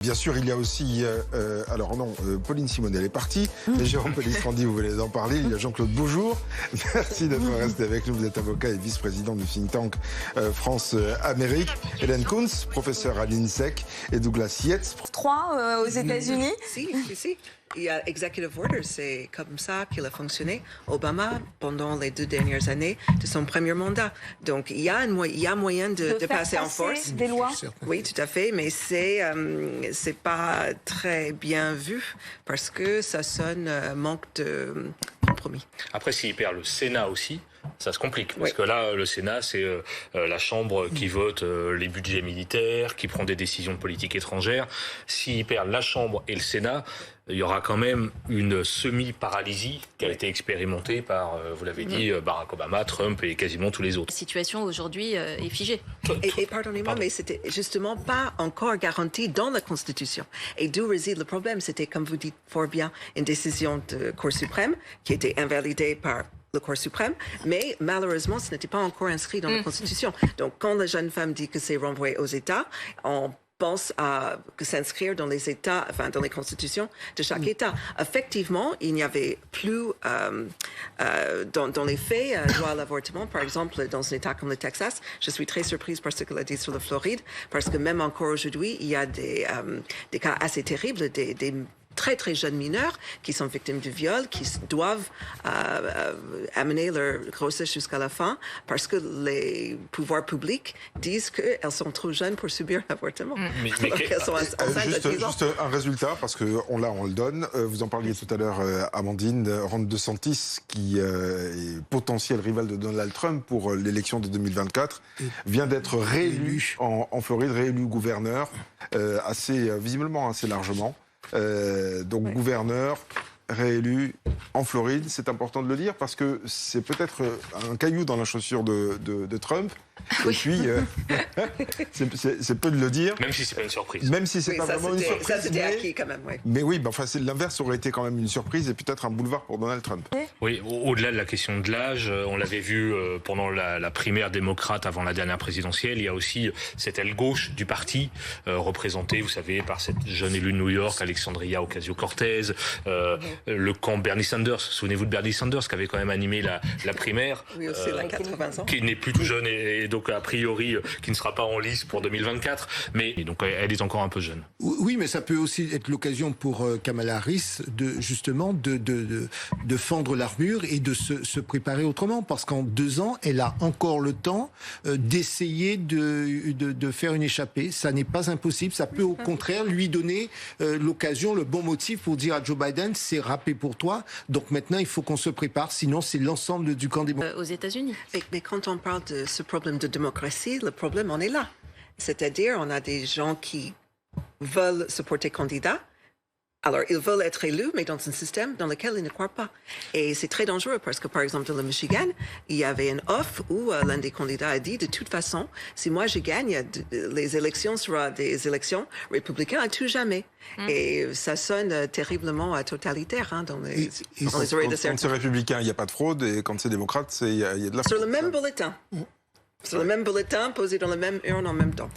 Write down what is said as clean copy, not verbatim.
Bien sûr, il y a aussi, Pauline Simonet, elle est partie, mais Jérôme Pellistrandi, vous voulez en parler, il y a Jean-Claude Beaujour, merci d'être resté avec nous, vous êtes avocat et vice-président du think tank France-Amérique, Hélène Kuntz, professeure à l'INSEC, et Douglas Yates. 3 aux États-Unis. Si. Il y a Executive Order, c'est comme ça qu'il a fonctionné. Obama, pendant les 2 dernières années de son premier mandat. Donc, il y a moyen de passer en force. Des lois. Oui, tout à fait, mais c'est pas très bien vu parce que ça sonne manque de compromis. Après, s'il perd le Sénat aussi, ça se complique. Parce que là, le Sénat, c'est la chambre qui vote les budgets militaires, qui prend des décisions de politique étrangère. S'il perd la chambre et le Sénat, il y aura quand même une semi-paralysie qui a été expérimentée par, vous l'avez dit, Barack Obama, Trump et quasiment tous les autres. La situation aujourd'hui est figée. Et pardonnez-moi, mais c'était justement pas encore garanti dans la Constitution. Et d'où réside le problème. C'était, comme vous dites fort bien, une décision de Cour suprême qui était invalidée par la Cour suprême, mais malheureusement, ce n'était pas encore inscrit dans la Constitution. Donc, quand la jeune femme dit que c'est renvoyé aux États, on pense à que s'inscrire dans les États, enfin dans les constitutions de chaque État. Effectivement, il n'y avait plus dans les faits droit à l'avortement. Par exemple, dans un État comme le Texas, je suis très surprise par ce qu'elle a dit sur la Floride, parce que même encore aujourd'hui, il y a des cas assez terribles, des très jeunes mineurs qui sont victimes de viol, qui doivent amener leur grossesse jusqu'à la fin parce que les pouvoirs publics disent qu'elles sont trop jeunes pour subir l'avortement. Elles sont enceintes de 10 ans. Juste un résultat, parce qu'on le donne. Vous en parliez tout à l'heure, Amandine, Ron DeSantis, qui est potentiel rival de Donald Trump pour l'élection de 2024, vient d'être réélu en Floride, réélu gouverneur, visiblement assez largement. Gouverneur réélu en Floride, c'est important de le dire parce que c'est peut-être un caillou dans la chaussure de Trump. Et puis, c'est peu de le dire. Même si c'est pas une surprise. Même si c'est pas vraiment une surprise. Ça, c'était acquis quand même, oui. Mais oui, l'inverse aurait été quand même une surprise et peut-être un boulevard pour Donald Trump. Oui, au-delà de la question de l'âge, on l'avait vu pendant la primaire démocrate avant la dernière présidentielle, il y a aussi cette aile gauche du parti, représentée, vous savez, par cette jeune élue de New York, Alexandria Ocasio-Cortez, le camp Bernie Sanders. Souvenez-vous de Bernie Sanders qui avait quand même animé la primaire. Oui, aussi, la 80 ans. Qui n'est plus tout jeune et donc a priori qui ne sera pas en lice pour 2024, mais donc elle est encore un peu jeune. Oui, mais ça peut aussi être l'occasion pour Kamala Harris de fendre l'armure et de se préparer autrement, parce qu'en 2 ans, elle a encore le temps d'essayer de faire une échappée. Ça n'est pas impossible, ça peut au contraire lui donner l'occasion, le bon motif pour dire à Joe Biden, c'est râpé pour toi, donc maintenant il faut qu'on se prépare, sinon c'est l'ensemble du camp démocrate. Aux États-Unis. Mais quand on parle de ce problème de démocratie, le problème en est là. C'est-à-dire, on a des gens qui veulent se porter candidat. Alors, ils veulent être élus, mais dans un système dans lequel ils ne croient pas. Et c'est très dangereux parce que, par exemple, dans le Michigan, il y avait une offre où l'un des candidats a dit, de toute façon, si moi je gagne, les élections seront des élections républicaines à tout jamais. Et ça sonne terriblement totalitaire dans les oreilles de certains. Quand c'est républicain, il n'y a pas de fraude, et quand c'est démocrate, il y a de la fraude. Sur le même bulletin. Sur le même bulletin, posé dans la même urne en même temps.